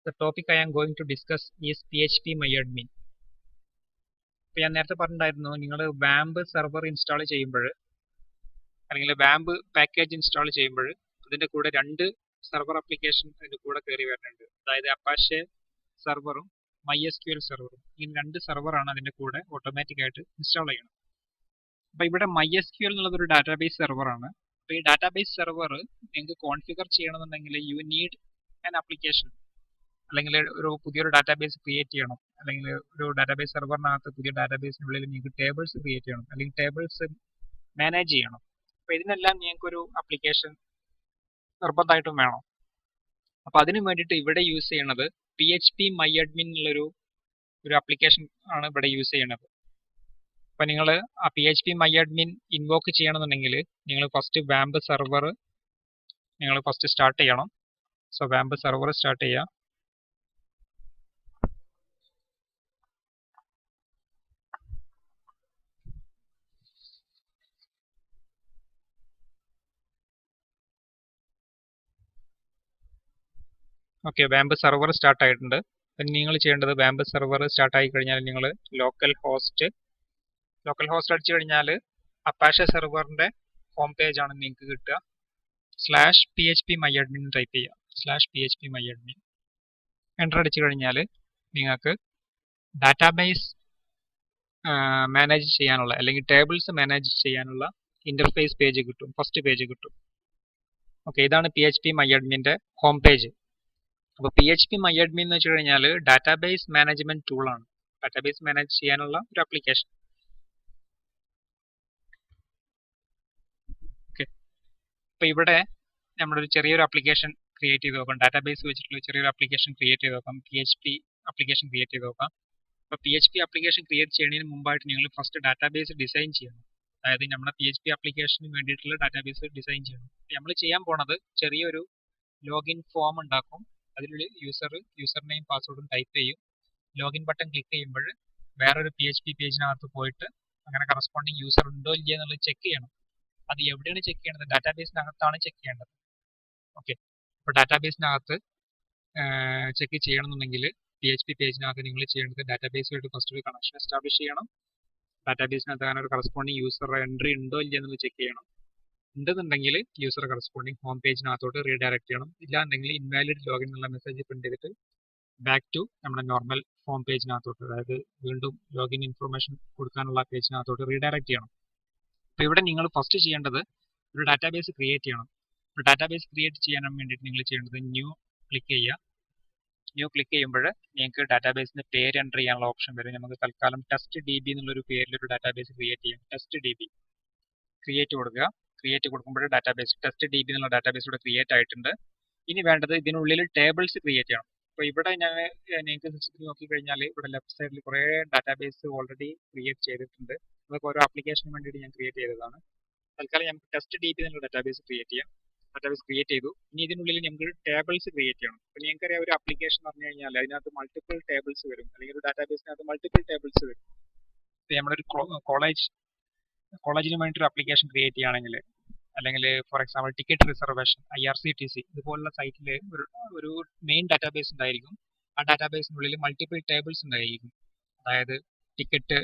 The topic I am going to discuss is PHP MyAdmin. ഇപ്പോൾ ഞാൻ നേരത്തെ പറഞ്ഞിട്ടുണ്ടായിരുന്നു നിങ്ങൾ വാമ്പ് സെർവർ ഇൻസ്റ്റാൾ ചെയ്യുമ്പോൾ അല്ലെങ്കിൽ വാമ്പ് പാക്കേജ് ഇൻസ്റ്റാൾ ചെയ്യുമ്പോൾ അതിൻ്റെ കൂടെ രണ്ട് സെർവർ ആപ്ലിക്കേഷൻ അതിൻ്റെ കൂടെ കയറി വരുന്നുണ്ട്. അതായത് അപ്പാഷെ സെർവറും MySQL സെർവറും. ഈ രണ്ട് സെർവറാണ് അതിൻ്റെ കൂടെ ഓട്ടോമാറ്റിക് ആയിട്ട് ഇൻസ്റ്റാൾ ചെയ്യണം. അപ്പോൾ ഇവിടെ MySQL എന്നുള്ളത് ഒരു ഡാറ്റാബേസ് സെർവറാണ്. അപ്പോൾ ഈ ഡാറ്റാബേസ് സെർവർ നിങ്ങൾക്ക് കോൺഫിഗർ ചെയ്യണമെന്നുണ്ടെങ്കിൽ യു നീഡ് ആൻ ആപ്ലിക്കേഷൻ, അല്ലെങ്കിൽ ഒരു പുതിയൊരു ഡാറ്റാബേസ് ക്രിയേറ്റ് ചെയ്യണം, അല്ലെങ്കിൽ ഒരു ഡാറ്റാബേസ് സെർവറിനകത്ത് പുതിയ ഡാറ്റാബേസിനുള്ളിൽ നിങ്ങൾക്ക് ടേബിൾസ് ക്രിയേറ്റ് ചെയ്യണം, അല്ലെങ്കിൽ ടേബിൾസ് മാനേജ് ചെയ്യണം. അപ്പോൾ ഇതിനെല്ലാം നിങ്ങൾക്കൊരു ആപ്ലിക്കേഷൻ നിർബന്ധമായിട്ടും വേണം. അപ്പോൾ അതിന് വേണ്ടിയിട്ട് ഇവിടെ യൂസ് ചെയ്യണത് PHP MyAdmin എന്നുള്ളൊരു ആപ്ലിക്കേഷൻ ആണ് ഇവിടെ യൂസ് ചെയ്യണത്. അപ്പോൾ നിങ്ങൾ ആ PHP MyAdmin ഇൻവോക്ക് ചെയ്യണമെന്നുണ്ടെങ്കിൽ നിങ്ങൾ ഫസ്റ്റ് വാമ്പ് സെർവർ നിങ്ങൾ ഫസ്റ്റ് സ്റ്റാർട്ട് ചെയ്യണം. സോ വാമ്പ് സെർവർ സ്റ്റാർട്ട് ചെയ്യുക. ഓക്കെ, വാമ്പ് സെർവർ സ്റ്റാർട്ട് ആയിട്ടുണ്ട്. അപ്പം നിങ്ങൾ ചെയ്യേണ്ടത് വാമ്പ് സെർവർ സ്റ്റാർട്ട് ആയി കഴിഞ്ഞാൽ നിങ്ങൾ ലോക്കൽ ഹോസ്റ്റ് അടിച്ചു കഴിഞ്ഞാൽ അപ്പാഷെ സെർവറിൻ്റെ ഹോം പേജ് ആണ് നിങ്ങൾക്ക് കിട്ടുക. /PHP MyAdmin ടൈപ്പ് ചെയ്യുക. /PHP MyAdmin എൻ്റർ അടിച്ചു കഴിഞ്ഞാൽ നിങ്ങൾക്ക് ഡാറ്റാബേസ് മാനേജ് ചെയ്യാനുള്ള അല്ലെങ്കിൽ ടേബിൾസ് മാനേജ് ചെയ്യാനുള്ള ഇൻ്റർഫേസ് പേജ് കിട്ടും, ഫസ്റ്റ് പേജ് കിട്ടും. ഓക്കെ, ഇതാണ് PHP MyAdminൻ്റെ ഹോം പേജ്. അപ്പോൾ PHP MyAdmin എന്ന് വെച്ച് കഴിഞ്ഞാൽ ഡാറ്റാബേസ് മാനേജ്മെന്റ് ടൂളാണ്. ഡാറ്റാബേസ് മാനേജ് ചെയ്യാനുള്ള ഒരു ആപ്ലിക്കേഷൻ. ഓക്കെ, അപ്പോൾ ഇവിടെ നമ്മളൊരു ചെറിയൊരു ആപ്ലിക്കേഷൻ ക്രിയേറ്റ് ചെയ്ത് നോക്കാം. ഡാറ്റാബേസ് വെച്ചിട്ടുള്ള ചെറിയൊരു ആപ്ലിക്കേഷൻ ക്രിയേറ്റ് ചെയ്ത് നോക്കാം. PHP ആപ്ലിക്കേഷൻ ക്രിയേറ്റ് ചെയ്ത് നോക്കാം. അപ്പോൾ PHP ആപ്ലിക്കേഷൻ ക്രിയേറ്റ് ചെയ്യുന്നതിന് മുമ്പായിട്ട് നിങ്ങൾ ഫസ്റ്റ് ഡാറ്റാബേസ് ഡിസൈൻ ചെയ്യണം. അതായത് നമ്മുടെ PHP ആപ്ലിക്കേഷന് വേണ്ടിയിട്ടുള്ള ഡാറ്റാബേസ് ഡിസൈൻ ചെയ്യണം. നമ്മൾ ചെയ്യാൻ പോണത് ചെറിയൊരു ലോഗിൻ ഫോം ഉണ്ടാക്കും. അതിനുള്ളിൽ യൂസർ നെയിം പാസ്വേഡും ടൈപ്പ് ചെയ്യും. ലോഗിൻ ബട്ടൺ ക്ലിക്ക് ചെയ്യുമ്പോൾ വേറൊരു PHP പേജിനകത്ത് പോയിട്ട് അങ്ങനെ കറസ്പോണ്ടിങ് യൂസർ ഉണ്ടോ ഇല്ലയോ എന്നുള്ളത് ചെക്ക് ചെയ്യണം. അത് എവിടെയാണ് ചെക്ക് ചെയ്യേണ്ടത്? ഡാറ്റാബേസിനകത്താണ് ചെക്ക് ചെയ്യേണ്ടത്. ഓക്കെ, അപ്പോൾ ഡാറ്റാബേസിനകത്ത് ചെക്ക് ചെയ്യണമെന്നുണ്ടെങ്കിൽ PHP പേജിനകത്ത് നിങ്ങൾ ചെയ്യേണ്ടത് ഡാറ്റാബേസുമായിട്ട് ഫസ്റ്റ് ഒരു കണക്ഷൻ എസ്റ്റാബ്ലിഷ് ചെയ്യണം. ഡാറ്റാബേസിനകത്ത് അങ്ങനെ ഒരു കറസ്പോണ്ടിങ് യൂസർ എൻട്രി ഉണ്ടോ ഇല്ലയോ എന്നുള്ളത് ചെക്ക് ചെയ്യണം. ഉണ്ടെന്നുണ്ടെങ്കിൽ യൂസർ കറസ്പോണ്ടിങ് ഹോം പേജിനകത്തോട്ട് റീഡയറക്റ്റ് ചെയ്യണം. ഇല്ലാന്നുണ്ടെങ്കിൽ ഇൻവാലിഡ് ലോഗിൻ എന്നുള്ള മെസ്സേജ് പ്രിന്റ് ചെയ്തിട്ട് ബാക്ക് ടു നമ്മുടെ നോർമൽ ഹോം പേജിനകത്തോട്ട്, അതായത് വീണ്ടും ലോഗിൻ ഇൻഫർമേഷൻ കൊടുക്കാനുള്ള പേജിനകത്തോട്ട് റീഡയറക്റ്റ് ചെയ്യണം. അപ്പോൾ ഇവിടെ നിങ്ങൾ ഫസ്റ്റ് ചെയ്യേണ്ടത് ഒരു ഡാറ്റാബേസ് ക്രിയേറ്റ് ചെയ്യണം. ഒരു ഡാറ്റാബേസ് ക്രിയേറ്റ് ചെയ്യാൻ വേണ്ടിയിട്ട് നിങ്ങൾ ചെയ്യേണ്ടത് ന്യൂ ക്ലിക്ക് ചെയ്യുക. ന്യൂ ക്ലിക്ക് ചെയ്യുമ്പോൾ നിങ്ങൾക്ക് ഡാറ്റാബേസിൻ്റെ പേര് എൻ്റർ ചെയ്യാനുള്ള ഓപ്ഷൻ വരും. നമുക്ക് തൽക്കാലം ടെസ്റ്റ് DB എന്നുള്ളൊരു പേരിലൊരു ഡാറ്റാബേസ് ക്രിയേറ്റ് ചെയ്യാം. ടെസ്റ്റ് DB ക്രിയേറ്റ് കൊടുക്കുക. ക്രിയേറ്റ് കൊടുക്കുമ്പോൾ ഡാറ്റാബേസ് ടെസ്റ്റ് DB എന്നുള്ള ഡാറ്റാബേസ് ഇവിടെ ക്രിയേറ്റ് ആയിട്ടുണ്ട്. ഇനി വേണ്ടത് ഇതിനുള്ളിൽ ടേബിൾസ് ക്രിയേറ്റ് ചെയ്യണം. അപ്പോൾ ഇവിടെ നിങ്ങൾക്ക് സിസ്റ്റത്തിൽ നോക്കിക്കഴിഞ്ഞാൽ ഇവിടെ ലെഫ്റ്റ് സൈഡിൽ കുറേ ഡാറ്റാബേസ് ഓൾറെഡി ക്രിയേറ്റ് ചെയ്തിട്ടുണ്ട്. അതൊക്കെ ഓരോ ആപ്ലിക്കേഷന് വേണ്ടിയിട്ട് ഞാൻ ക്രിയേറ്റ് ചെയ്തതാണ്. തൽക്കാലം നമുക്ക് ടെസ്റ്റ് DB എന്നുള്ള ഡാറ്റാബേസ് ക്രിയേറ്റ് ചെയ്യാം. ഡാറ്റാബേസ് ക്രിയേറ്റ് ചെയ്തു. ഇനി ഇതിനുള്ളിൽ നമുക്ക് ടേബിൾസ് ക്രിയേറ്റ് ചെയ്യണം. അപ്പോൾ നിങ്ങൾക്കറിയാം ഒരു ആപ്ലിക്കേഷൻ പറഞ്ഞു കഴിഞ്ഞാൽ അതിനകത്ത് മൾട്ടിപ്പിൾ ടേബിൾസ് വരും, അല്ലെങ്കിൽ ഒരു ഡാറ്റാബേസിനകത്ത് മൾട്ടിപ്പിൾ ടേബിൾസ് വരും. ഇപ്പോൾ നമ്മളൊരു കോളേജിന് വേണ്ടി ഒരു ആപ്ലിക്കേഷൻ ക്രിയേറ്റ് ചെയ്യുകയാണെങ്കിൽ, അല്ലെങ്കിൽ for example ticket reservation IRCTC ഇതുപോലുള്ള സൈറ്റിൽ ഒരു മെയിൻ ഡാറ്റാബേസ് ഉണ്ടായിരിക്കും. ആ ഡാറ്റാബേസിനുള്ളിൽ മൾട്ടിപ്പിൾ ടേബിൾസ് ഉണ്ടായിരിക്കും. അതായത് ടിക്കറ്റ്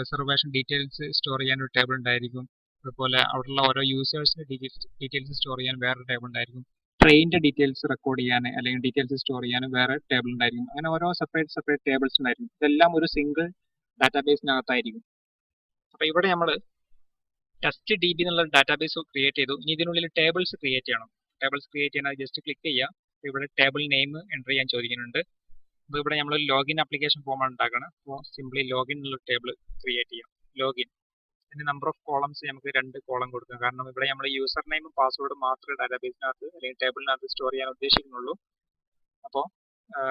റിസർവേഷൻ ഡീറ്റെയിൽസ് സ്റ്റോർ ചെയ്യാൻ ഒരു ടേബിൾ ഉണ്ടായിരിക്കും. അതുപോലെ അവിടെയുള്ള ഓരോ യൂസേഴ്സിൻ്റെ ഡീറ്റെയിൽസ് സ്റ്റോർ ചെയ്യാൻ വേറെ ടേബിൾ ഉണ്ടായിരിക്കും. ട്രെയിനിൻ്റെ ഡീറ്റെയിൽസ് റെക്കോർഡ് ചെയ്യാൻ അല്ലെങ്കിൽ ഡീറ്റെയിൽസ് സ്റ്റോർ ചെയ്യാൻ വേറെ ടേബിൾ ഉണ്ടായിരിക്കും. അങ്ങനെ ഓരോ സെപ്പറേറ്റ് ടേബിൾസ് ഉണ്ടായിരിക്കും. ഇതെല്ലാം ഒരു സിംഗിൾ ഡാറ്റാബേസിനകത്തായിരിക്കും. അപ്പോൾ ഇവിടെ നമ്മൾ ടെസ്റ്റ് DB എന്നുള്ള ഡാറ്റാബേസ് ക്രിയേറ്റ് ചെയ്തു. ഇനി ഇതിനുള്ളിൽ ടേബിൾസ് ക്രിയേറ്റ് ചെയ്യണം. ടേബിൾസ് ക്രിയേറ്റ് ചെയ്യാൻ ജസ്റ്റ് ക്ലിക്ക് ചെയ്യുക. ഇവിടെ ടേബിൾ നെയിം എൻ്റർ ചെയ്യാൻ ചോദിക്കുന്നുണ്ട്. അപ്പോൾ ഇവിടെ നമ്മൾ ലോഗിൻ ആപ്ലിക്കേഷൻ ഫോമാണ് ഉണ്ടാക്കണം. അപ്പോൾ സിംപ്ലി ലോഗിൻ എന്നുള്ള ടേബിൾ ക്രിയേറ്റ് ചെയ്യാം. ലോഗിൻ. ഇതിന് നമ്പർ ഓഫ് കോളംസ് നമുക്ക് 2 കോളം കൊടുക്കാം. കാരണം ഇവിടെ നമ്മൾ യൂസർ നെയിമും പാസ്വേഡും മാത്രമേ ഡാറ്റാബേസിനകത്ത് അല്ലെങ്കിൽ ടേബിളിനകത്ത് സ്റ്റോർ ചെയ്യാൻ ഉദ്ദേശിക്കുന്നുള്ളൂ. അപ്പോൾ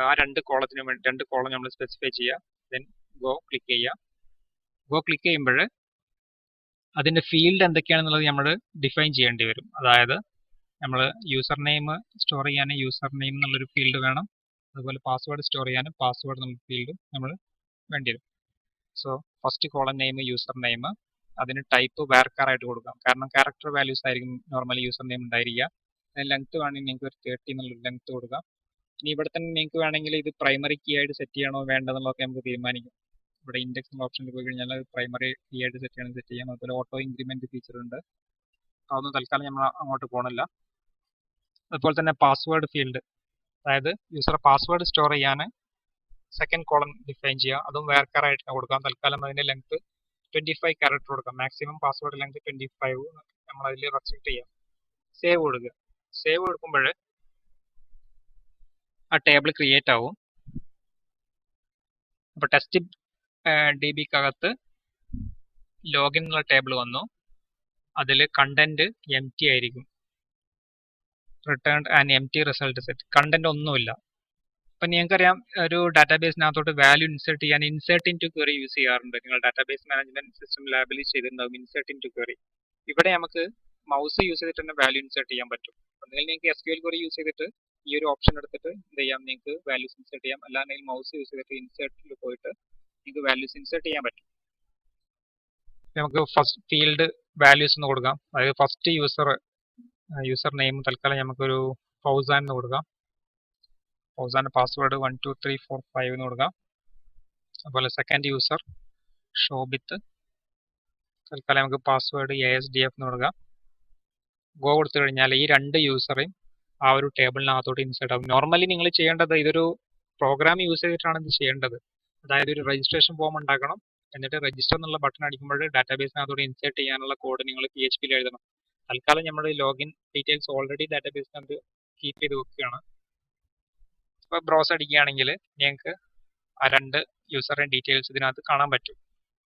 ആ 2 കോളത്തിന് വേണ്ടി 2 കോളം നമ്മൾ സ്പെസിഫൈ ചെയ്യുക. ദെൻ ഗോ ക്ലിക്ക് ചെയ്യുക. ഗോ ക്ലിക്ക് ചെയ്യുമ്പോൾ അതിൻ്റെ ഫീൽഡ് എന്തൊക്കെയാണെന്നുള്ളത് നമ്മൾ ഡിഫൈൻ ചെയ്യേണ്ടി വരും. അതായത് നമ്മൾ യൂസർ നെയിം സ്റ്റോർ ചെയ്യാൻ യൂസർ നെയിം എന്നുള്ളൊരു ഫീൽഡ് വേണം. അതുപോലെ പാസ്വേഡ് സ്റ്റോർ ചെയ്യാൻ പാസ്വേഡ് എന്നുള്ള ഫീൽഡ് നമ്മൾ വേണ്ടി വരും. So first column name user name, അതിന് ടൈപ്പ് വാർക്കാറായിട്ട് കൊടുക്കാം. കാരണം ക്യാരക്ടർ വാല്യൂസ് ആയിരിക്കും നോർമലി യൂസർ നെയിം ഉണ്ടായിരിക്കുക. ലെങ്ത് വേണമെങ്കിൽ നിങ്ങൾക്ക് ഒരു 30 എന്നുള്ളൊരു ലെങ്ത് കൊടുക്കാം. ഇനി ഇവിടെ തന്നെ നിങ്ങൾക്ക് വേണമെങ്കിൽ ഇത് പ്രൈമറി കീ ആയിട്ട് സെറ്റ് ചെയ്യണോ വേണ്ടതെന്നുള്ളതൊക്കെ നമുക്ക് തീരുമാനിക്കാം. ഇവിടെ ഇൻഡെക്സ് എന്ന ഓപ്ഷനിൽ പോയി കഴിഞ്ഞാൽ പ്രൈമറി കീ ആയിട്ട് സെറ്റ് ചെയ്യണം സെറ്റ് ചെയ്യാം. അതുപോലെ ഓട്ടോ ഇൻക്രിമെന്റ് ഫീച്ചർ ഉണ്ട്, അതൊന്നും തൽക്കാലം നമ്മൾ അങ്ങോട്ട് പോകണില്ല. അതുപോലെ തന്നെ പാസ്വേഡ് ഫീൽഡ്, അതായത് യൂസർ പാസ്വേഡ് സ്റ്റോർ ചെയ്യാൻ സെക്കൻഡ് കോളം ഡിഫൈൻ ചെയ്യുക, അതും വേർക്കർ ആയിട്ട് കൊടുക്കാം. തൽക്കാലം അതിന്റെ ലെങ്ത് 25 ക്യാരക്ടർ കൊടുക്കാം. മാക്സിമം പാസ്വേഡ് ലെങ്ത് 25 നമ്മൾ അതിൽ റെസ്ട്രിക്ട് ചെയ്യാം. സേവ് കൊടുക്കുക. സേവ് കൊടുക്കുമ്പോൾ ആ ടേബിൾ ക്രിയേറ്റ് ആവും. അപ്പൊ ടെസ്റ്റ് DBക്കകത്ത് ലോഗിൻ എന്നുള്ള ടേബിൾ വന്നു. അതിൽ കണ്ടന്റ് എം ടി ആയിരിക്കും. Return and empty result set, content ഒന്നുമില്ല. അപ്പൊ നിങ്ങൾക്കറിയാം ഒരു ഡാറ്റാബേസിനകത്തോട്ട് വാല്യൂ ഇൻസേർട്ട് ചെയ്യാൻ insert into query use ചെയ്യാറുണ്ട്. നിങ്ങൾ ഡാറ്റാബേസ് മാനേജ്മെന്റ് സിസ്റ്റം ലാബിൽ ചെയ്തിട്ടുണ്ടാവും ഇൻസേർട്ട് ഇൻ ടു ക്വറി. ഇവിടെ നമുക്ക് മൗസ് യൂസ് ചെയ്തിട്ട് തന്നെ വാല്യൂ ഇൻസേർട്ട് ചെയ്യാൻ പറ്റും. ഒന്നുകിൽ നിങ്ങൾക്ക് SQL ക്വറി യൂസ് ചെയ്തിട്ട് ഈ ഒരു ഓപ്ഷൻ എടുത്തിട്ട് എന്ത് ചെയ്യാം, നിങ്ങൾക്ക് വാല്യൂസ് ഇൻസേർട്ട് ചെയ്യാം. അല്ലാണ്ടെങ്കിൽ മൗസ് യൂസ് ചെയ്തിട്ട് ഇൻസേർട്ടിൽ പോയിട്ട് നിങ്ങൾക്ക് വാല്യൂസ് ഇൻസേർട്ട് ചെയ്യാൻ പറ്റും. നമുക്ക് ഫസ്റ്റ് ഫീൽഡ് വാല്യൂസ് എന്ന് കൊടുക്കാം. അതായത് ഫസ്റ്റ് യൂസർ നെയിം തൽക്കാലം നമുക്കൊരു ഫൗസാൻ എന്ന് കൊടുക്കാം. ഫൗസാന്റെ പാസ്വേഡ് 12345 എന്ന് കൊടുക്കാം. അതുപോലെ സെക്കൻഡ് യൂസർ ഷോബിത്ത്, തൽക്കാലം നമുക്ക് പാസ്വേഡ് ASDF എന്ന് കൊടുക്കാം. ഗോ കൊടുത്തു കഴിഞ്ഞാൽ ഈ രണ്ട് യൂസറേയും ആ ഒരു ടേബിളിനകത്തോട്ട് ഇൻസേർട്ട് ആവും. നോർമലി നിങ്ങൾ ചെയ്യേണ്ടത് ഇതൊരു പ്രോഗ്രാം യൂസ് ചെയ്തിട്ടാണ് ഇത് ചെയ്യേണ്ടത്. അതായത് ഒരു രജിസ്ട്രേഷൻ ഫോം ഉണ്ടാക്കണം, എന്നിട്ട് രജിസ്റ്റർ എന്നുള്ള ബട്ടൺ അടിക്കുമ്പോൾ ഡാറ്റാബേസിനകത്തോട്ട് ഇൻസേർട്ട് ചെയ്യാനുള്ള കോഡ് നിങ്ങൾ PHP എഴുതണം. തൽക്കാലം നമ്മൾ ലോഗിൻ ഡീറ്റെയിൽസ് ഓൾറെഡി ഡാറ്റാബേസിനകത്ത് കീപ്പ് ചെയ്ത് വെക്കുകയാണ്. ഇപ്പോൾ ബ്രൗസ് അടിക്കുകയാണെങ്കിൽ നിങ്ങൾക്ക് ആ രണ്ട് യൂസറിന്റെ ഡീറ്റെയിൽസ് ഇതിനകത്ത് കാണാൻ പറ്റും.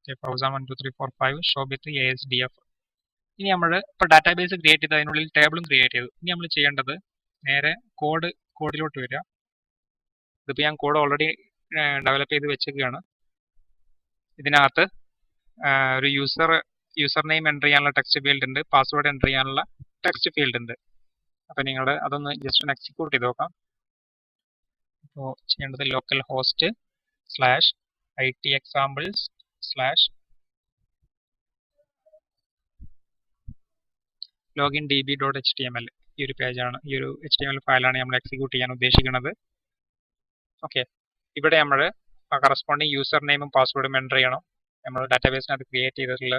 12345 ഷോബിത്ത് ASDF. ഇനി നമ്മൾ ഇപ്പോൾ ഡാറ്റാബേസ് ക്രിയേറ്റ് ചെയ്ത് അതിനുള്ളിൽ ടേബിളും ക്രിയേറ്റ് ചെയ്തു. ഇനി നമ്മൾ ചെയ്യേണ്ടത് നേരെ കോഡിലോട്ട് വരിക. ഇതിപ്പോൾ ഞാൻ കോഡ് ഓൾറെഡി ഡെവലപ്പ് ചെയ്ത് വെച്ചേക്കുകയാണ്. ഇതിനകത്ത് ഒരു യൂസർ നെയിം എൻ്റർ ചെയ്യാനുള്ള ടെക്സ്റ്റ് ഫീൽഡ് ഉണ്ട്, പാസ്വേഡ് എൻ്റർ ചെയ്യാനുള്ള ടെക്സ്റ്റ് ഫീൽഡ് ഉണ്ട്. അപ്പോൾ നിങ്ങൾ അതൊന്ന് ജസ്റ്റ് ഒന്ന് എക്സിക്യൂട്ട് ചെയ്ത് നോക്കാം. അപ്പോൾ ചെയ്യേണ്ടത് local host /IT examples/ login db.html. ഈ ഒരു പേജാണ്, ഈ ഒരു HTML ഫയലാണ് നമ്മൾ എക്സിക്യൂട്ട് ചെയ്യാൻ ഉദ്ദേശിക്കുന്നത്. ഓക്കെ, ഇവിടെ നമ്മൾ കറസ്പോണ്ടിങ് യൂസർ നെയിമും പാസ്വേഡും എൻ്റർ ചെയ്യണം. നമ്മൾ ഡാറ്റാബേസിനകത്ത് ക്രിയേറ്റ് ചെയ്തിട്ടുള്ള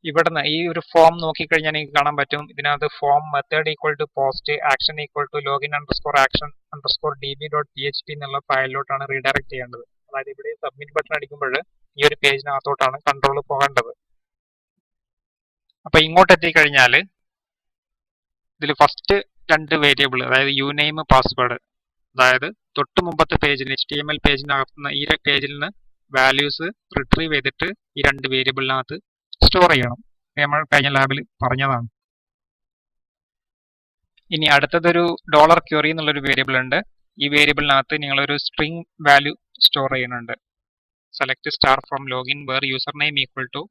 ഇവിടുന്ന് ഈ ഒരു ഫോം നോക്കിക്കഴിഞ്ഞാൽ നിങ്ങൾക്ക് കാണാൻ പറ്റും. ഇതിനകത്ത് form method equal to post action equal to login_action_db.php എന്നുള്ള ഫയലിലോട്ടാണ് റീഡയറക്ട് ചെയ്യേണ്ടത്. അതായത് ഇവിടെ സബ്മിറ്റ് ബട്ടൺ അടിക്കുമ്പോൾ ഈ ഒരു പേജിനകത്തോട്ടാണ് കൺട്രോൾ പോകേണ്ടത്. അപ്പൊ ഇങ്ങോട്ട് എത്തിക്കഴിഞ്ഞാൽ ഇതിൽ ഫസ്റ്റ് രണ്ട് വേരിയബിൾ, അതായത് യൂനെയിം പാസ്വേഡ്, അതായത് തൊട്ട് മുമ്പത്തെ പേജിൽ HTML പേജിനകത്തുനിന്ന് ഈ പേജിൽ നിന്ന് വാല്യൂസ് റിട്രീവ് ചെയ്തിട്ട് ഈ രണ്ട് വേരിയബിളിനകത്ത് സ്റ്റോർ ചെയ്യണം. നമ്മൾ കഴിഞ്ഞ ലാബിൽ പറഞ്ഞതാണ്. ഇനി അടുത്തതൊരു $query എന്നുള്ളൊരു വേരിയബിൾ ഉണ്ട്. ഈ വേരിയബിളിനകത്ത് നിങ്ങളൊരു സ്ട്രിംഗ് വാല്യൂ സ്റ്റോർ ചെയ്യുന്നുണ്ട്. Select star from login where user name equal to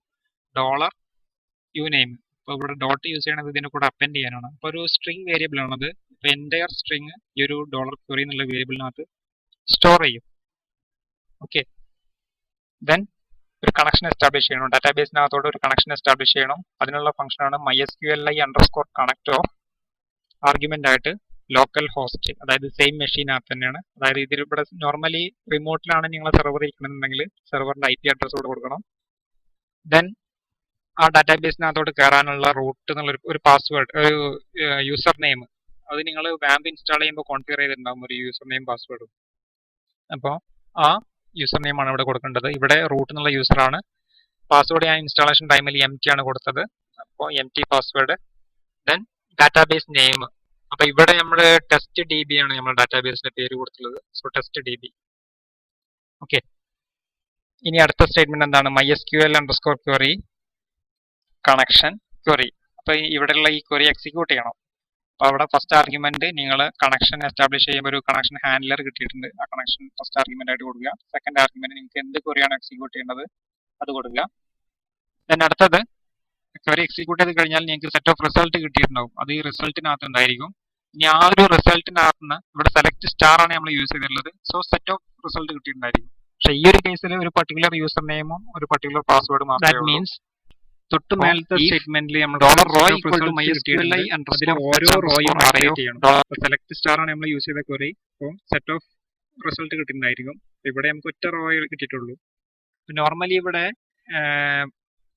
$uname. അപ്പോൾ ഇവിടെ ഡോട്ട് യൂസ് ചെയ്യണത് ഇതിന്റെ കൂടെ അപ്പൻഡ് ചെയ്യാനാണ്. അപ്പോൾ ഒരു സ്ട്രിംഗ് വേരിയബിൾ ആണത്. അപ്പോൾ എൻ്റയർ സ്ട്രിംഗ് ഈ ഒരു $query എന്നുള്ള വേരിയബിളിനകത്ത് സ്റ്റോർ ചെയ്യും. ഓക്കെ, ദെൻ ഒരു കണക്ഷൻ എസ്റ്റാബ്ലിഷ് ചെയ്യണം. ഡാറ്റാബേസിനകത്തോട് ഒരു കണക്ഷൻ എസ്റ്റാബ്ലിഷ് ചെയ്യണം. അതിനുള്ള ഫംഗ്ഷനാണ് MySQLi_connect ആർഗ്യുമെന്റ് ആയിട്ട് ലോക്കൽ ഹോസ്റ്റ്, അതായത് സെയിം മെഷീനകത്ത് തന്നെയാണ്. അതായത് ഇതിൽ ഇവിടെ നോർമലി റിമോട്ടിലാണ് നിങ്ങൾ സെർവർ ഇരിക്കണമെന്നുണ്ടെങ്കിൽ സെർവറിന്റെ IP അഡ്രസ് കൂടെ കൊടുക്കണം. ദെൻ ആ ഡാറ്റാബേസിനകത്തോട്ട് കയറാനുള്ള റൂട്ട് എന്നുള്ള ഒരു പാസ്വേഡ്, ഒരു യൂസർ നെയിം, അത് നിങ്ങൾ വാമ്പ് ഇൻസ്റ്റാൾ ചെയ്യുമ്പോൾ കോൺഫിഗർ ചെയ്തിട്ടുണ്ടാകും ഒരു യൂസർ നെയിം പാസ്വേഡും. അപ്പോൾ ആ യൂസർ നെയിം ആണ് ഇവിടെ കൊടുക്കേണ്ടത്. ഇവിടെ റൂട്ട് എന്നുള്ള യൂസറാണ്. പാസ്വേഡ് ഞാൻ ഇൻസ്റ്റാളേഷൻ ടൈമിൽ MT ആണ് കൊടുത്തത്. അപ്പോൾ MT password. Then database name. അപ്പോൾ ഇവിടെ നമ്മൾ ടെസ്റ്റ് DB ആണ് നമ്മൾ ഡാറ്റാബേസിന്റെ പേര് കൊടുത്തുള്ളത്. So test DB. ഓക്കെ, ഇനി അടുത്ത സ്റ്റേറ്റ്മെന്റ് എന്താണ്? MySQL_query connection query. അപ്പോൾ ഇവിടെയുള്ള ഈ ക്വറി എക്സിക്യൂട്ട് ചെയ്യണം. അപ്പോൾ അവിടെ ഫസ്റ്റ് ആർഗ്യുമെന്റ് നിങ്ങൾ കണക്ഷൻ എസ്റ്റാബ്ലിഷ് ചെയ്യുമ്പോൾ ഒരു കണക്ഷൻ ഹാൻഡ്ലർ കിട്ടിയിട്ടുണ്ട്. ആ കണക്ഷൻ ഫസ്റ്റ് ആർഗ്യുമെന്റ് ആയിട്ട് കൊടുക്കുക. സെക്കൻഡ് ആർഗ്യുമെന്റ് നിങ്ങൾക്ക് എന്ത് ക്വറിയാണ് എക്സിക്യൂട്ട് ചെയ്യേണ്ടത് അത് കൊടുക്കുക. ദെൻ അടുത്തത് ക്വറി എക്സിക്യൂട്ട് ചെയ്ത് കഴിഞ്ഞാൽ നിങ്ങൾക്ക് സെറ്റ് ഓഫ് റിസൾട്ട് കിട്ടിയിട്ടുണ്ടാവും. അത് ഈ റിസൾട്ടിനകത്ത് ഉണ്ടായിരിക്കും. ഇനി ആ ഒരു റിസൾട്ടിനകത്ത് നിന്ന് ഇവിടെ സെലക്ട് സ്റ്റാർ ആണ് നമ്മൾ യൂസ് ചെയ്തിട്ടുള്ളത്. സോ സെറ്റ് ഓഫ് റിസൾട്ട് കിട്ടിയിട്ടുണ്ടായിരിക്കും. പക്ഷേ ഈ ഒരു കേസിൽ ഒരു പർട്ടിക്കുലർ യൂസർ നെയിമും ഒരു പർട്ടിക്കുലർ പാസ്വേഡും മാത്രമേ ഉള്ളൂ. തൊട്ട് മേലത്തെ സ്റ്റേറ്റ്മെന്റിൽ നമ്മൾ അതിലെ ഓരോ റോയും ക്രിയേറ്റ് ചെയ്യണം. സെലക്ട് സ്റ്റാർ ആണ് നമ്മൾ യൂസ് ചെയ്ത ക്വറി. അപ്പോൾ സെറ്റ് ഓഫ് റിസൾട്ട് കിട്ടുന്നതായിരിക്കും. ഇവിടെ നമുക്ക് ഒറ്റ റോ കിട്ടിയിട്ടുള്ളൂ. നോർമലി ഇവിടെ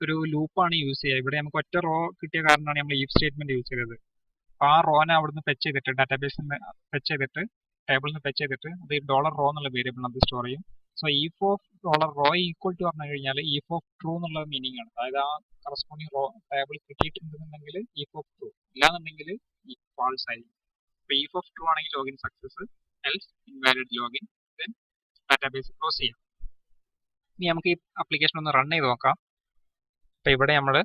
ഒരു ലൂപ്പാണ് യൂസ് ചെയ്യുക. ഇവിടെ നമുക്ക് ഒറ്റ റോ കിട്ടിയ കാരണമാണ് നമ്മൾ ഈഫ് സ്റ്റേറ്റ്മെന്റ് യൂസ് ചെയ്തത്. അപ്പോൾ ആ റോനെ അവിടുന്ന് ഫെച്ച് ചെയ്തിട്ട് ഡാറ്റാബേസിൽ നിന്ന് ഫെച്ച് ചെയ്തിട്ട് ടേബിളിൽ നിന്ന് ഫെച്ച് ചെയ്തിട്ട് അത് $റോ എന്നുള്ള വേരിയബിൾ അത് സ്റ്റോർ ചെയ്യും. So if of $row equal to പറഞ്ഞു കഴിഞ്ഞാൽ ഈഫ് ഓഫ് ട്രൂ എന്നുള്ള മീനിങ് ആണ്. അതായത് ആ കറസ്പോണ്ടിങ് റോ ടേബിൾ കിട്ടിയിട്ടുണ്ടെന്നുണ്ടെങ്കിൽ ഈഫ് ഓഫ് ട്രൂ, ഇല്ലാന്നുണ്ടെങ്കിൽ ഫാൾസ് ആയിരിക്കും. അപ്പോൾ ഈഫ് ഓഫ് ട്രൂ ആണെങ്കിൽ login success, else invalid login, then database close ചെയ്യാം. ഇനി നമുക്ക് ഈ ആപ്ലിക്കേഷൻ ഒന്ന് റൺ ചെയ്ത് നോക്കാം. അപ്പോൾ ഇവിടെ നമ്മൾ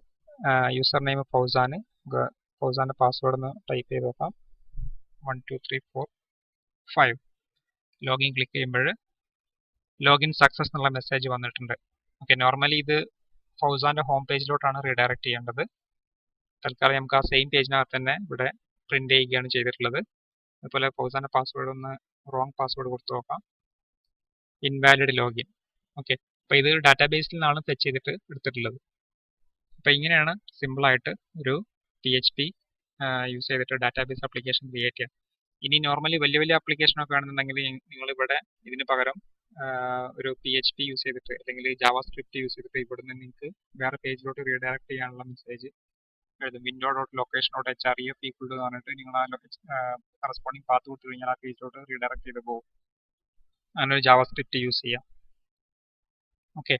യൂസർ നെയിം ഫൗസാന്റെ പാസ്വേഡ് ഒന്ന് ടൈപ്പ് ചെയ്ത് നോക്കാം. 1 2 3 4 5. ലോഗിൻ ക്ലിക്ക് ചെയ്യുമ്പോൾ ലോഗിൻ സക്സസ് എന്നുള്ള മെസ്സേജ് വന്നിട്ടുണ്ട്. ഓക്കെ, നോർമലി ഇത് ഫൗസാന്റെ ഹോം പേജിലോട്ടാണ് റീഡയറക്ട് ചെയ്യേണ്ടത്. തൽക്കാലം നമുക്ക് ആ സെയിം പേജിനകത്ത് തന്നെ ഇവിടെ പ്രിന്റ് ചെയ്യുകയാണ് ചെയ്തിട്ടുള്ളത്. അതുപോലെ ഫൗസാന്റെ പാസ്വേഡ് ഒന്ന് റോങ് പാസ്വേഡ് കൊടുത്തു നോക്കാം. Invalid login. ഓക്കെ, അപ്പോൾ ഇത് ഡാറ്റാബേസിൽ നിന്നാണ് ഫെച്ച് ചെയ്തിട്ട് എടുത്തിട്ടുള്ളത്. അപ്പോൾ ഇങ്ങനെയാണ് സിമ്പിളായിട്ട് ഒരു PHP യൂസ് ചെയ്തിട്ട് ഡാറ്റാബേസ് ആപ്ലിക്കേഷൻ ക്രിയേറ്റ് ചെയ്യാം. ഇനി നോർമലി വലിയ വലിയ ആപ്ലിക്കേഷൻ ഒക്കെ ആണെന്നുണ്ടെങ്കിൽ നിങ്ങൾ ഇവിടെ ഇതിന് പകരം ഒരു PHP യൂസ് ചെയ്തിട്ട് അല്ലെങ്കിൽ ജാവാസ്ക്രിപ്റ്റ് യൂസ് ചെയ്തിട്ട് ഇവിടെ നിന്ന് നിങ്ങൾക്ക് വേറെ പേജിലോട്ട് റീഡയറക്ട് ചെയ്യാനുള്ള മെസ്സേജ് എഴുതും. window.location.href equal to എന്ന് പറഞ്ഞിട്ട് നിങ്ങൾ ആ കറസ്പോണ്ടിങ് പാത്ത് കൊടുത്തു കഴിഞ്ഞാൽ ആ പേജിലോട്ട് റീഡയറക്ട് ചെയ്ത് പോകും. അങ്ങനെ ഒരു ജാവാസ്ക്രിപ്റ്റ് യൂസ് ചെയ്യാം. ഓക്കെ,